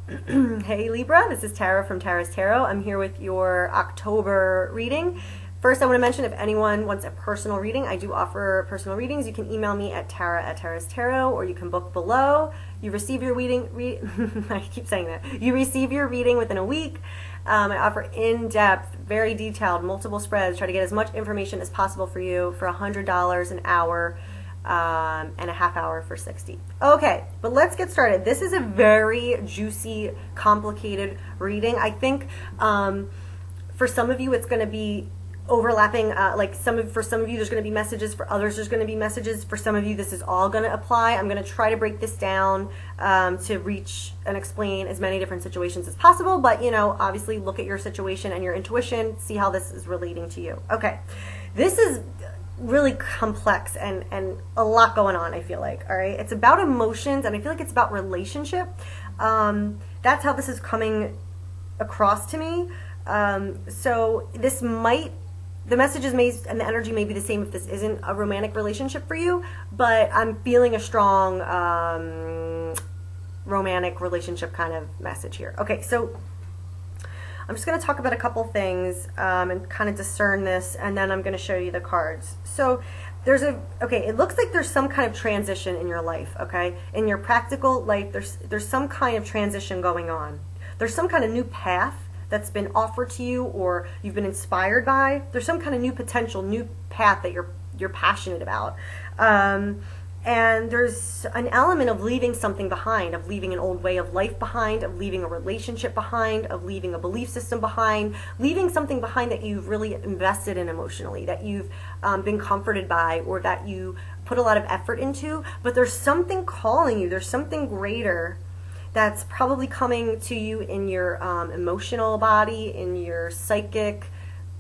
Hey Libra, this is Tara from Tara's Tarot. I'm here with your October reading. First, I want to mention if anyone wants a personal reading, I do offer personal readings. You can email me at Tara's Tarot, or you can book below. You receive your reading. I keep saying that. You receive your reading within a week. I offer in-depth, very detailed, multiple spreads. Try to get as much information as possible for you for $100 an hour. And a half hour for 60. Okay, but let's get started. This is a very juicy, complicated reading. I think for some of you it's going to be overlapping. For some of you there's going to be messages. For others there's going to be messages. For some of you this is all going to apply. I'm going to try to break this down to reach and explain as many different situations as possible. But obviously look at your situation and your intuition. See how this is relating to you. Okay, this is really complex and a lot going on, I feel like. All right, it's about emotions, and I feel like it's about relationship. That's how this is coming across to me. So this might, the messages may and the energy may be the same if this isn't a romantic relationship for you, but I'm feeling a strong romantic relationship kind of message here. Okay, so I'm just going to talk about a couple things and kind of discern this, and then I'm going to show you the cards. So it looks like there's some kind of transition in your life, okay? In your practical life, there's some kind of transition going on. There's some kind of new path that's been offered to you or you've been inspired by. There's some kind of new potential, new path that you're passionate about. And there's an element of leaving something behind, of leaving an old way of life behind, of leaving a relationship behind, of leaving a belief system behind, leaving something behind that you've really invested in emotionally, that you've been comforted by, or that you put a lot of effort into. But there's something calling you. There's something greater that's probably coming to you in your emotional body, in your psychic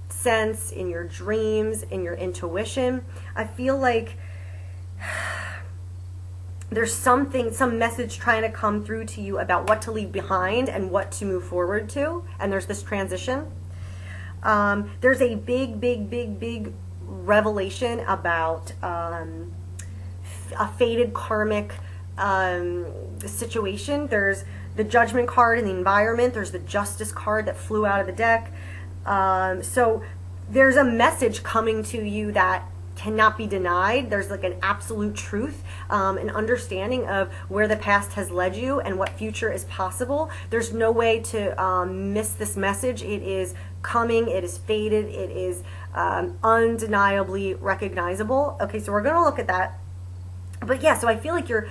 sense, in your dreams, in your intuition. I feel like there's some message trying to come through to you about what to leave behind and what to move forward to. And there's this transition. There's a big revelation about a fated karmic situation. There's the Judgment card in the environment. There's the Justice card that flew out of the deck. So there's a message coming to you that cannot be denied. There's like an absolute truth, an understanding of where the past has led you and what future is possible. There's no way to miss this message. It is coming. It is fated. It is undeniably recognizable. Okay, so we're going to look at that. But yeah, so I feel like you're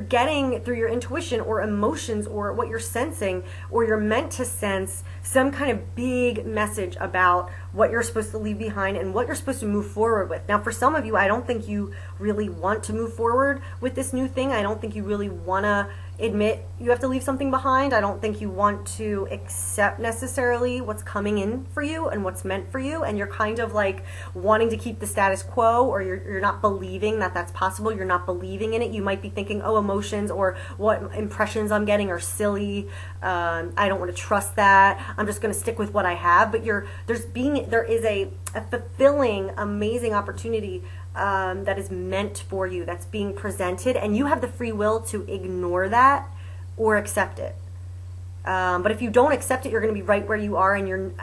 getting through your intuition or emotions or what you're sensing, or you're meant to sense some kind of big message about what you're supposed to leave behind and what you're supposed to move forward with. Now, for some of you, I don't think you really want to move forward with this new thing. I don't think you really want to admit you have to leave something behind. I don't think you want to accept necessarily what's coming in for you and what's meant for you, and you're kind of like wanting to keep the status quo, or you're not believing that that's possible. You're not believing in it. You might be thinking, oh, emotions or what impressions I'm getting are silly. I don't want to trust that. I'm just going to stick with what I have. But there is a fulfilling, amazing opportunity that is meant for you, that's being presented, and you have the free will to ignore that or accept it. But if you don't accept it, you're going to be right where you are, and you're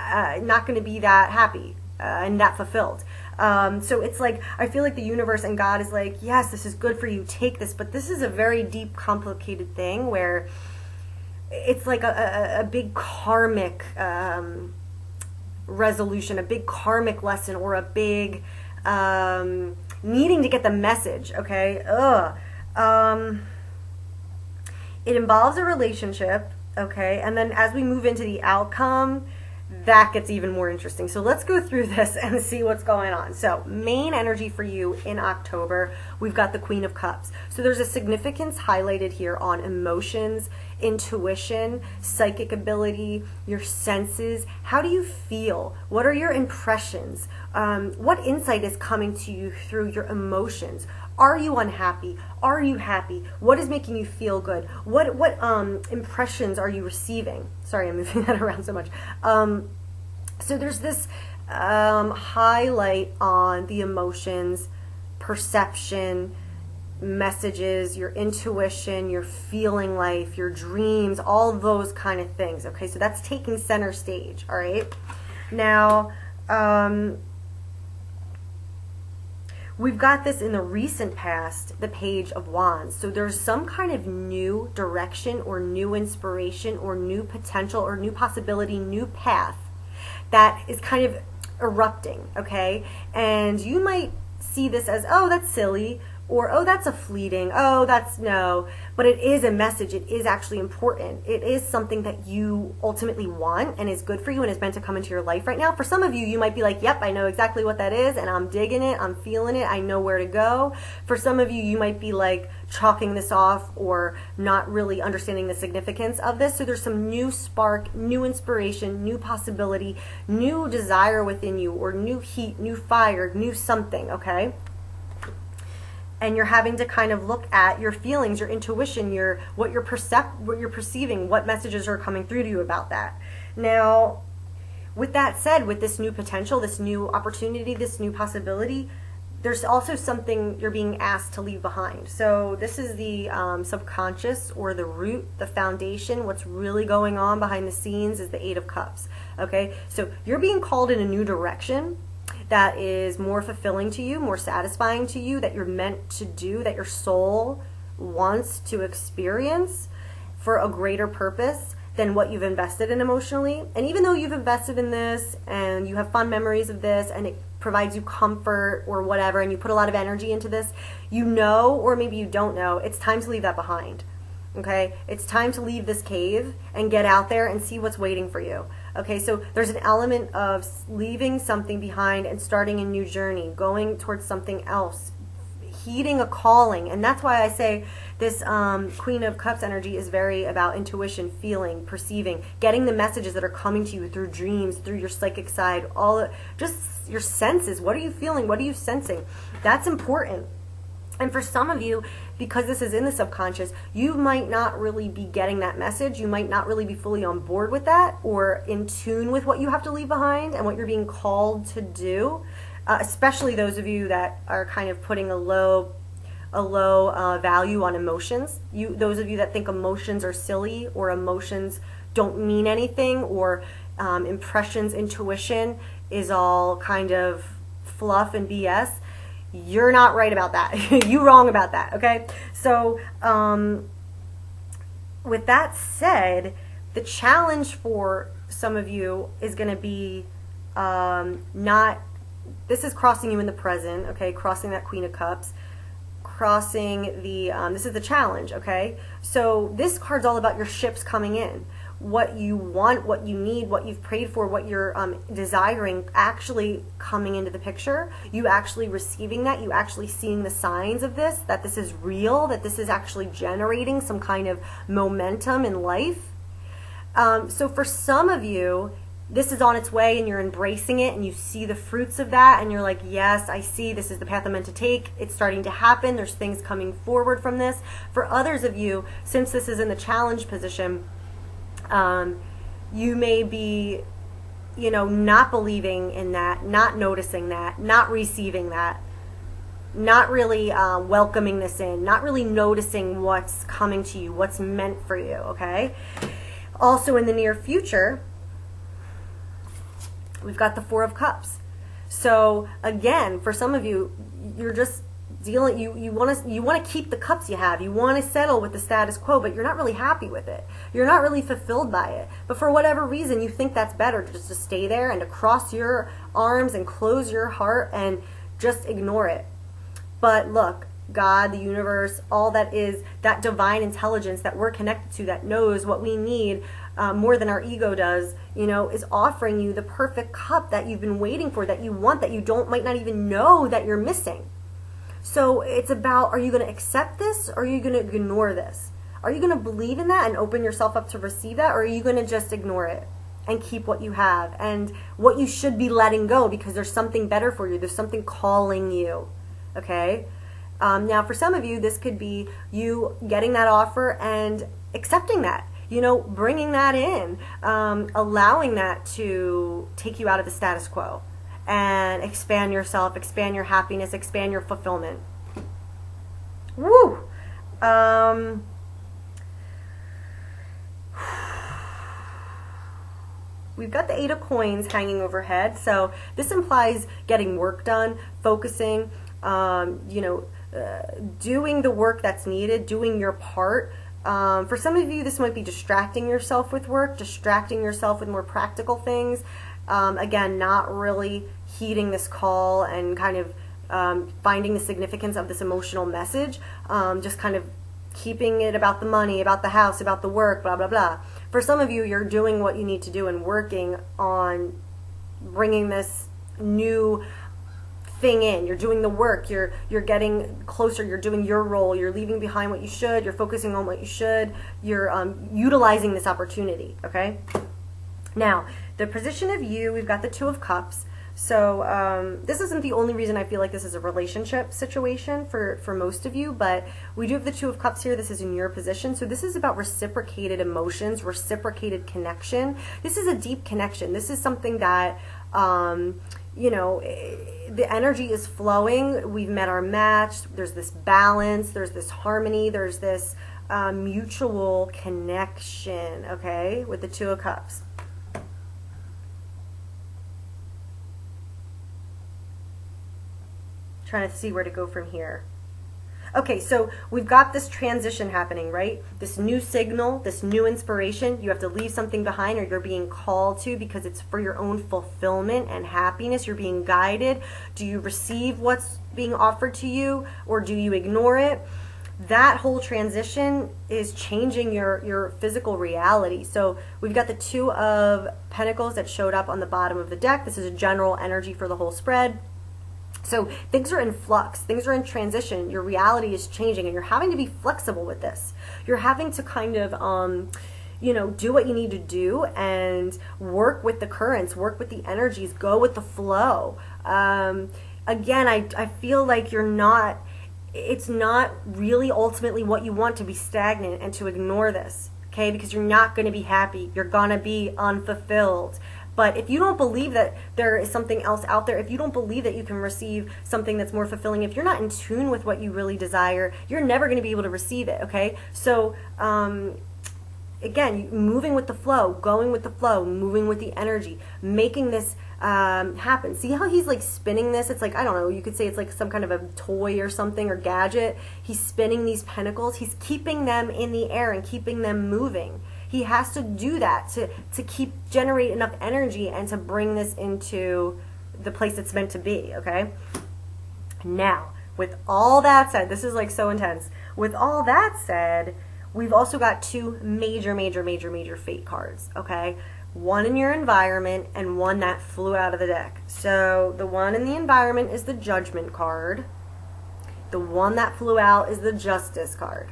not going to be that happy and that fulfilled. So it's like, I feel like the universe and God is like, yes, this is good for you, take this. But this is a very deep, complicated thing where it's like a big karmic resolution, a big karmic lesson, or a big needing to get the message. Okay. It involves a relationship. Okay, and then as we move into the outcome, that gets even more interesting. So let's go through this and see what's going on. So main energy for you in October, we've got the Queen of Cups. So there's a significance highlighted here on emotions, intuition, psychic ability, your senses. How do you feel? What are your impressions? What insight is coming to you through your emotions? Are you unhappy? Are you happy? What is making you feel good? What impressions are you receiving? Sorry, I'm moving that around so much. So there's this highlight on the emotions, perception, messages, your intuition, your feeling life, your dreams, all those kind of things. Okay, so that's taking center stage. All right. Now, we've got this in the recent past, the Page of Wands. So there's some kind of new direction or new inspiration or new potential or new possibility, new path that is kind of erupting, okay? And you might see this as, oh, that's silly, or, oh, that's a fleeting, oh, that's no. But it is a message. It is actually important. It is something that you ultimately want and is good for you and is meant to come into your life right now. For some of you, you might be like, yep, I know exactly what that is, and I'm digging it, I'm feeling it, I know where to go. For some of you, you might be like chalking this off or not really understanding the significance of this. So there's some new spark, new inspiration, new possibility, new desire within you, or new heat, new fire, new something, okay? And you're having to kind of look at your feelings, your intuition, what you're perceiving, what messages are coming through to you about that. Now, with that said, with this new potential, this new opportunity, this new possibility, there's also something you're being asked to leave behind. So this is the subconscious, or the root, the foundation. What's really going on behind the scenes is the Eight of Cups. Okay, so you're being called in a new direction that is more fulfilling to you, more satisfying to you, that you're meant to do, that your soul wants to experience for a greater purpose than what you've invested in emotionally. And even though you've invested in this and you have fun memories of this and it provides you comfort or whatever, and you put a lot of energy into this, you know, or maybe you don't know, it's time to leave that behind. Okay, it's time to leave this cave and get out there and see what's waiting for you. Okay, so there's an element of leaving something behind and starting a new journey, going towards something else, heeding a calling. And that's why I say this Queen of Cups energy is very about intuition, feeling, perceiving, getting the messages that are coming to you through dreams, through your psychic side, just your senses. What are you feeling? What are you sensing? That's important. And for some of you, because this is in the subconscious, you might not really be getting that message. You might not really be fully on board with that or in tune with what you have to leave behind and what you're being called to do, especially those of you that are kind of putting a low value on emotions. Those of you that think emotions are silly or emotions don't mean anything, or impressions, intuition is all kind of fluff and BS. You're not right about that. You're wrong about that, okay? So with that said, the challenge for some of you is going to be this is crossing you in the present, okay? Crossing that Queen of Cups. Crossing the, this is the challenge, okay? So this card's all about your ships coming in. What you want, what you need, what you've prayed for, what you're desiring actually coming into the picture. You actually receiving that, you actually seeing the signs of this, that this is real, that this is actually generating some kind of momentum in life. So for some of you, this is on its way and you're embracing it and you see the fruits of that and you're like, yes, I see, this is the path I'm meant to take. It's starting to happen. There's things coming forward from this. For others of you, since this is in the challenge position, you may be, not believing in that, not noticing that, not receiving that, not really welcoming this in, not really noticing what's coming to you, what's meant for you, okay? Also in the near future, we've got the Four of Cups. So again, for some of you, you're just dealing, you want to keep the cups you have. You want to settle with the status quo, but you're not really happy with it. You're not really fulfilled by it. But for whatever reason, you think that's better just to stay there and to cross your arms and close your heart and just ignore it. But look, God, the universe, all that is, that divine intelligence that we're connected to, that knows what we need more than our ego does, is offering you the perfect cup that you've been waiting for, that you want, that you might not even know that you're missing. So it's about, are you going to accept this or are you going to ignore this? Are you going to believe in that and open yourself up to receive that, or are you going to just ignore it and keep what you have and what you should be letting go because there's something better for you, there's something calling you, okay? Now for some of you, this could be you getting that offer and accepting that, bringing that in, allowing that to take you out of the status quo and expand yourself, expand your happiness, expand your fulfillment. Woo! We've got the 8 of coins hanging overhead, so this implies getting work done, focusing, doing the work that's needed, doing your part. For some of you, this might be distracting yourself with work, distracting yourself with more practical things. Again, not really heeding this call and kind of finding the significance of this emotional message, just kind of keeping it about the money, about the house, about the work, blah, blah, blah. For some of you, you're doing what you need to do and working on bringing this new thing in. You're doing the work, you're getting closer, you're doing your role, you're leaving behind what you should, you're focusing on what you should, you're utilizing this opportunity, okay? Now, the position of you, we've got the 2 of Cups. So this isn't the only reason I feel like this is a relationship situation for most of you, but we do have the 2 of Cups here. This is in your position. So this is about reciprocated emotions, reciprocated connection. This is a deep connection. This is something that, the energy is flowing. We've met our match. There's this balance. There's this harmony. There's this mutual connection, okay, with the 2 of Cups. Trying to see where to go from here. Okay, so we've got this transition happening, right? This new signal, this new inspiration. You have to leave something behind, or you're being called to, because it's for your own fulfillment and happiness. You're being guided. Do you receive what's being offered to you, or do you ignore it? That whole transition is changing your physical reality. So we've got the 2 of Pentacles that showed up on the bottom of the deck. This is a general energy for the whole spread. So things are in flux, things are in transition, your reality is changing, and you're having to be flexible with this. You're having to kind of, do what you need to do and work with the currents, work with the energies, go with the flow. Again, I feel like it's not really ultimately what you want to be stagnant and to ignore this, okay? Because you're not going to be happy. You're going to be unfulfilled. But if you don't believe that there is something else out there, if you don't believe that you can receive something that's more fulfilling, if you're not in tune with what you really desire, you're never going to be able to receive it, okay? So, again, moving with the flow, going with the flow, moving with the energy, making this happen. See how he's like spinning this? It's like, I don't know, you could say it's like some kind of a toy or something, or gadget. He's spinning these pentacles. He's keeping them in the air and keeping them moving. He has to do that to generate enough energy and to bring this into the place it's meant to be, okay? Now, with all that said, this is like so intense. With all that said, we've also got 2 major fate cards, okay? One in your environment and one that flew out of the deck. So the one in the environment is the Judgment card. The one that flew out is the Justice card.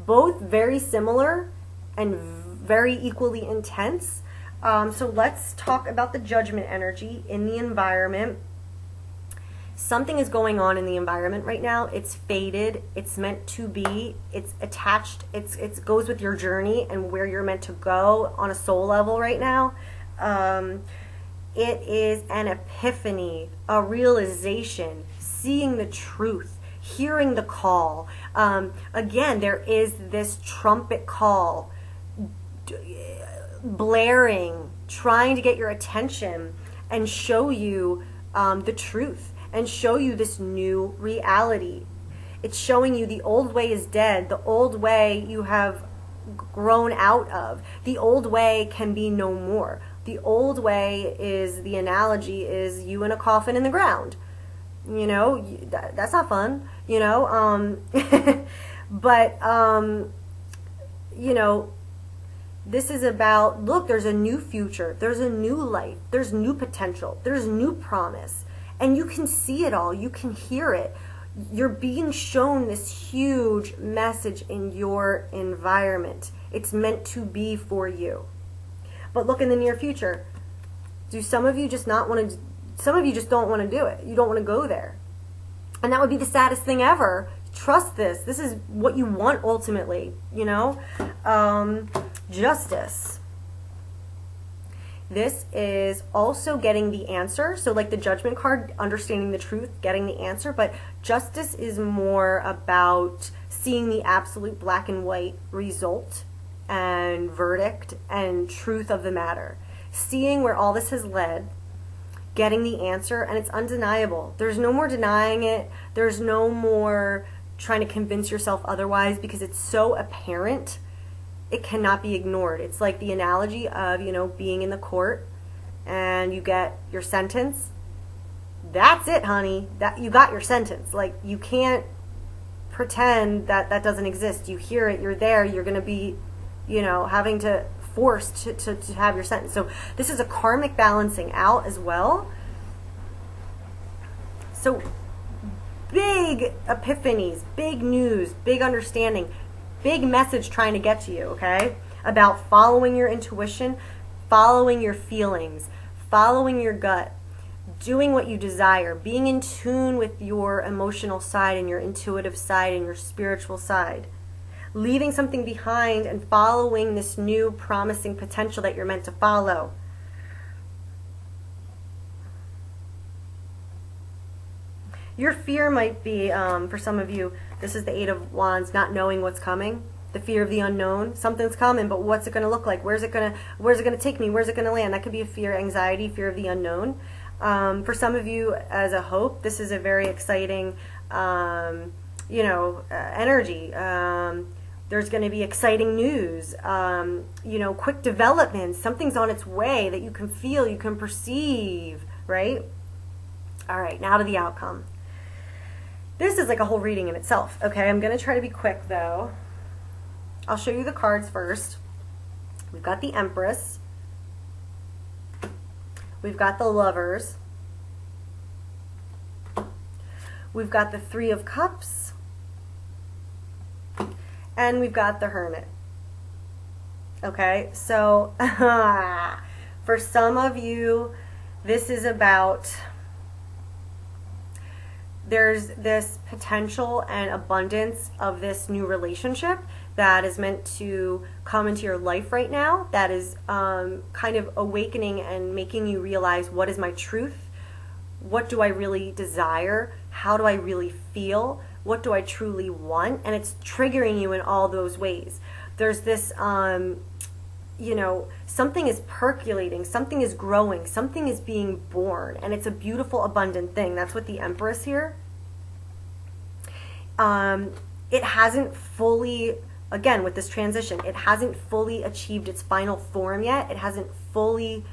Both very similar and very equally intense. So let's talk about the Judgment energy in the environment. Something is going on in the environment right now. It's fated. It's meant to be. It's attached. It goes with your journey and where you're meant to go on a soul level right now. It is an epiphany, a realization, seeing the truth, hearing the call. Again, there is this trumpet call blaring, trying to get your attention and show you the truth and show you this new reality. It's showing you the old way is dead. The old way you have grown out of. The old way can be no more. The old way is, the analogy is you in a coffin in the ground. You know, that's not fun, you know, but, you know, this is about, look, there's a new future, there's a new life, there's new potential, there's new promise, and you can see it all, you can hear it. You're being shown this huge message in your environment. It's meant to be for you. But look in the near future. Do some of you just not want to, some of you just don't want to do it. You don't want to go there. And that would be the saddest thing ever. Trust this. This is what you want ultimately, you know? Justice. This is also getting the answer. So like the Judgment card, understanding the truth, getting the answer. But Justice is more about seeing the absolute black and white result and verdict and truth of the matter. Seeing where all this has led, getting the answer, and it's undeniable. There's no more denying it. There's no more trying to convince yourself otherwise, because it's so apparent. It cannot be ignored. It's like the analogy of, being in the court and you get your sentence. That's it, honey. That you got your sentence. Like, you can't pretend that that doesn't exist. You hear it, you're there, you're going to be, having to forced to have your sentence. So this is a karmic balancing out as well. So big epiphanies, big news, big understanding, big message trying to get to you, okay? About following your intuition, following your feelings, following your gut, doing what you desire, being in tune with your emotional side and your intuitive side and your spiritual side. Leaving something behind and following this new promising potential that you're meant to follow. Your fear might be, for some of you, this is the Eight of Wands, not knowing what's coming. The fear of the unknown. Something's coming, but what's it going to look like? Where's it going to take me? Where's it going to land? That could be a fear, anxiety, fear of the unknown. For some of you, as a hope, this is a very exciting, energy. There's going to be exciting news, quick developments. Something's on its way that you can feel, you can perceive, right? All right, now to the outcome. This is like a whole reading in itself, okay? I'm going to try to be quick, though. I'll show you the cards first. We've got the Empress. We've got the Lovers. We've got the Three of Cups. And we've got the Hermit. Okay, so for some of you, this is about, there's this potential and abundance of this new relationship that is meant to come into your life right now, that is kind of awakening and making you realize, what is my truth? What do I really desire? How do I really feel? What do I truly want? And it's triggering you in all those ways. There's this, something is percolating, something is growing, something is being born, and it's a beautiful, abundant thing. That's what the Empress here. It hasn't fully, again, with this transition, it hasn't fully achieved its final form yet. It hasn't fully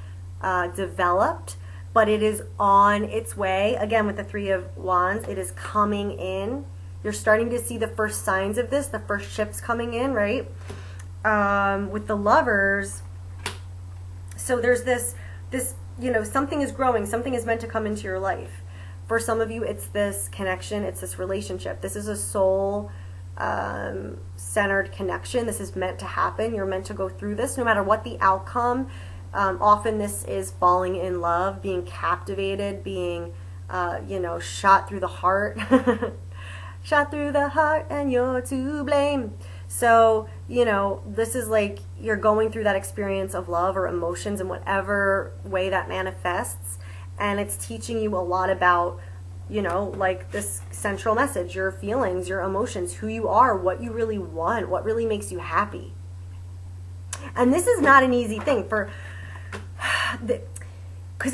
developed, but it is on its way. Again, with the Three of Wands, it is coming in. You're starting to see the first signs of this, the first ships coming in, right? With the Lovers, so there's this, something is growing, something is meant to come into your life. For some of you, it's this connection, it's this relationship. This is a soul centered connection. This is meant to happen. You're meant to go through this, no matter what the outcome. Often this is falling in love, being captivated, being, shot through the heart. Shot through the heart and you're to blame. So, this is like you're going through that experience of love or emotions in whatever way that manifests. And it's teaching you a lot about, like this central message, your feelings, your emotions, who you are, what you really want, what really makes you happy. And this is not an easy thing because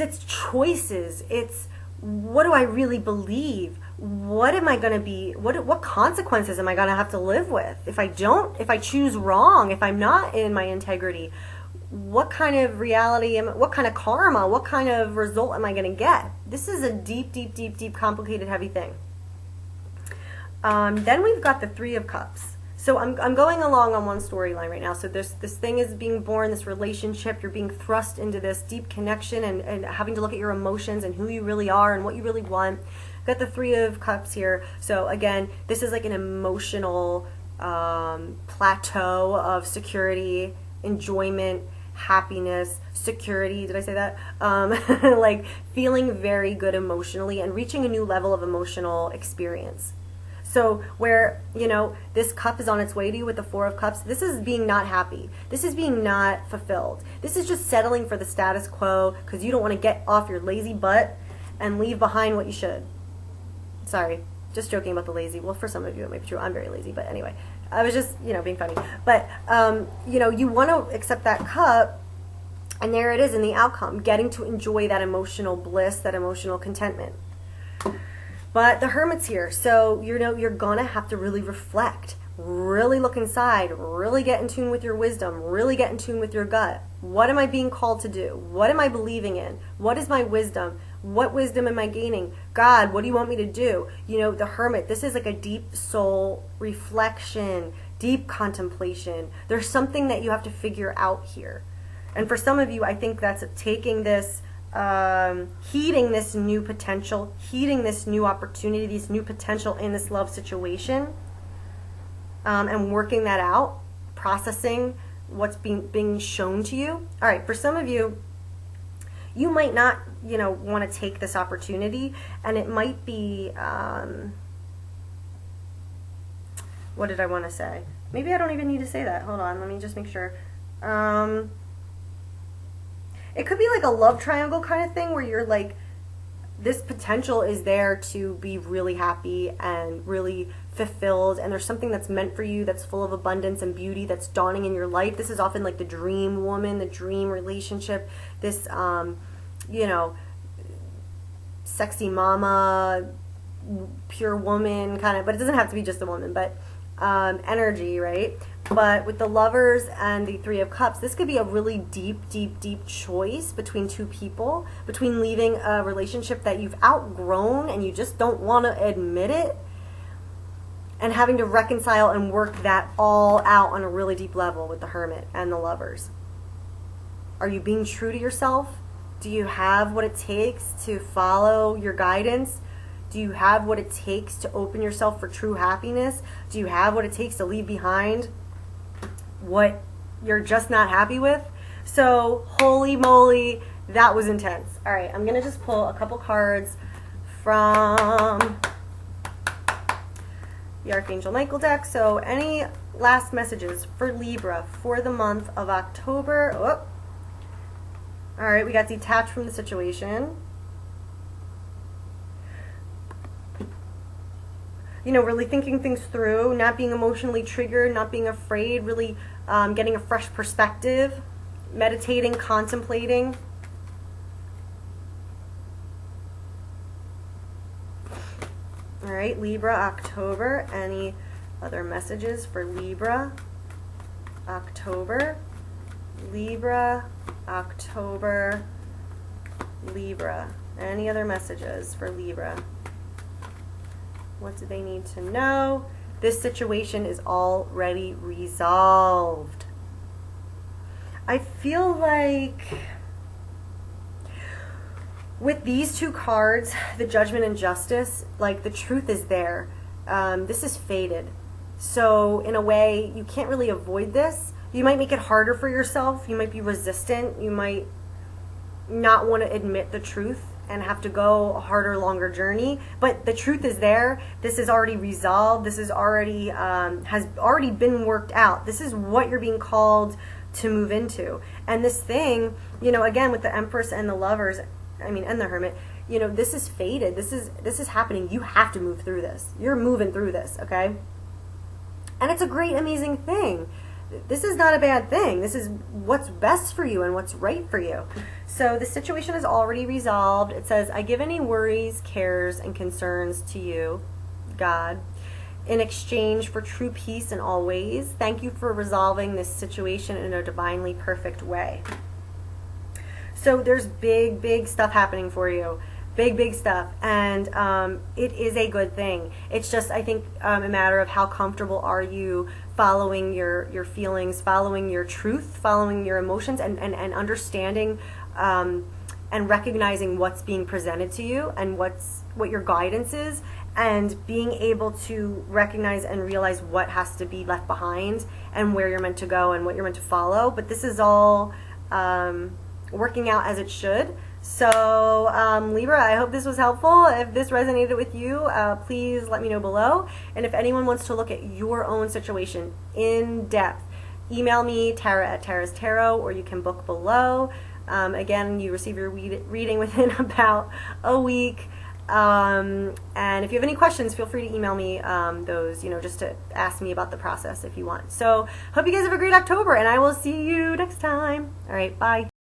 it's choices. It's, what do I really believe? What am I going to be, what consequences am I going to have to live with if I choose wrong, if I'm not in my integrity? What kind of reality, what kind of karma, what kind of result am I going to get? This is a deep, deep, deep, deep, complicated, heavy thing. Then we've got the Three of Cups. So I'm going along on one storyline right now. So this thing is being born, this relationship, you're being thrust into this deep connection and having to look at your emotions and who you really are and what you really want. Got the Three of Cups here. So again, this is like an emotional plateau of security, enjoyment, happiness, security. Did I say that? Like feeling very good emotionally and reaching a new level of emotional experience. So where, this cup is on its way to you with the Four of Cups, this is being not happy. This is being not fulfilled. This is just settling for the status quo because you don't want to get off your lazy butt and leave behind what you should. Sorry, just joking about the lazy. Well, for some of you it might be true. I'm very lazy, but anyway. I was just, being funny. But, you want to accept that cup, and there it is in the outcome, getting to enjoy that emotional bliss, that emotional contentment. But the Hermit's here, so you're going to have to really reflect, really look inside, really get in tune with your wisdom, really get in tune with your gut. What am I being called to do? What am I believing in? What is my wisdom? What wisdom am I gaining? God, what do you want me to do? The Hermit, this is like a deep soul reflection, deep contemplation. There's something that you have to figure out here. And for some of you, I think that's taking this, heeding this new potential, heeding this new opportunity, this new potential in this love situation, and working that out, processing what's being shown to you. All right, for some of you, you might not, want to take this opportunity, and it might be, what did I want to say? Maybe I don't even need to say that. Hold on, let me just make sure. It could be like a love triangle kind of thing where you're like, this potential is there to be really happy and really fulfilled, and there's something that's meant for you that's full of abundance and beauty that's dawning in your life. This is often like the dream woman, the dream relationship, this, sexy mama, pure woman kind of, but it doesn't have to be just a woman, but energy, right? But with the Lovers and the Three of Cups, this could be a really deep, deep, deep choice between two people, between leaving a relationship that you've outgrown and you just don't want to admit it, and having to reconcile and work that all out on a really deep level with the Hermit and the Lovers. Are you being true to yourself? Do you have what it takes to follow your guidance? Do you have what it takes to open yourself for true happiness? Do you have what it takes to leave behind what you're just not happy with? So, holy moly, that was intense. All right, I'm going to just pull a couple cards from the Archangel Michael deck. So, any last messages for Libra for the month of October? Oh. All right, we got detached from the situation. Really thinking things through, not being emotionally triggered, not being afraid, really getting a fresh perspective, meditating, contemplating. All right, Libra, October. Any other messages for Libra, October? Libra, October, Libra. Any other messages for Libra? What do they need to know? This situation is already resolved. I feel like with these two cards, the Judgment and Justice, like the truth is there. This is fated. So in a way, you can't really avoid this. You might make it harder for yourself. You might be resistant. You might not want to admit the truth and have to go a harder, longer journey. But the truth is there. This is already resolved. This is already has already been worked out. This is what you're being called to move into. And this thing, again with the Empress and the Lovers, and the Hermit, this is fated. This is happening. You have to move through this. You're moving through this, okay? And it's a great, amazing thing. This is not a bad thing. This is what's best for you and what's right for you. So the situation is already resolved. It says, I give any worries, cares, and concerns to you, God, in exchange for true peace in all ways. Thank you for resolving this situation in a divinely perfect way. So there's big, big stuff happening for you. Big, big stuff. And it is a good thing. It's just, I think, a matter of how comfortable are you following your feelings, following your truth, following your emotions, and understanding and recognizing what's being presented to you and what your guidance is, and being able to recognize and realize what has to be left behind and where you're meant to go and what you're meant to follow. But this is all working out as it should. So, Libra, I hope this was helpful. If this resonated with you, please let me know below. And if anyone wants to look at your own situation in depth, email me, Tara@Tara's Tarot, or you can book below. Again, you receive your reading within about a week. And if you have any questions, feel free to email me those, just to ask me about the process if you want. So, hope you guys have a great October, and I will see you next time. All right, bye.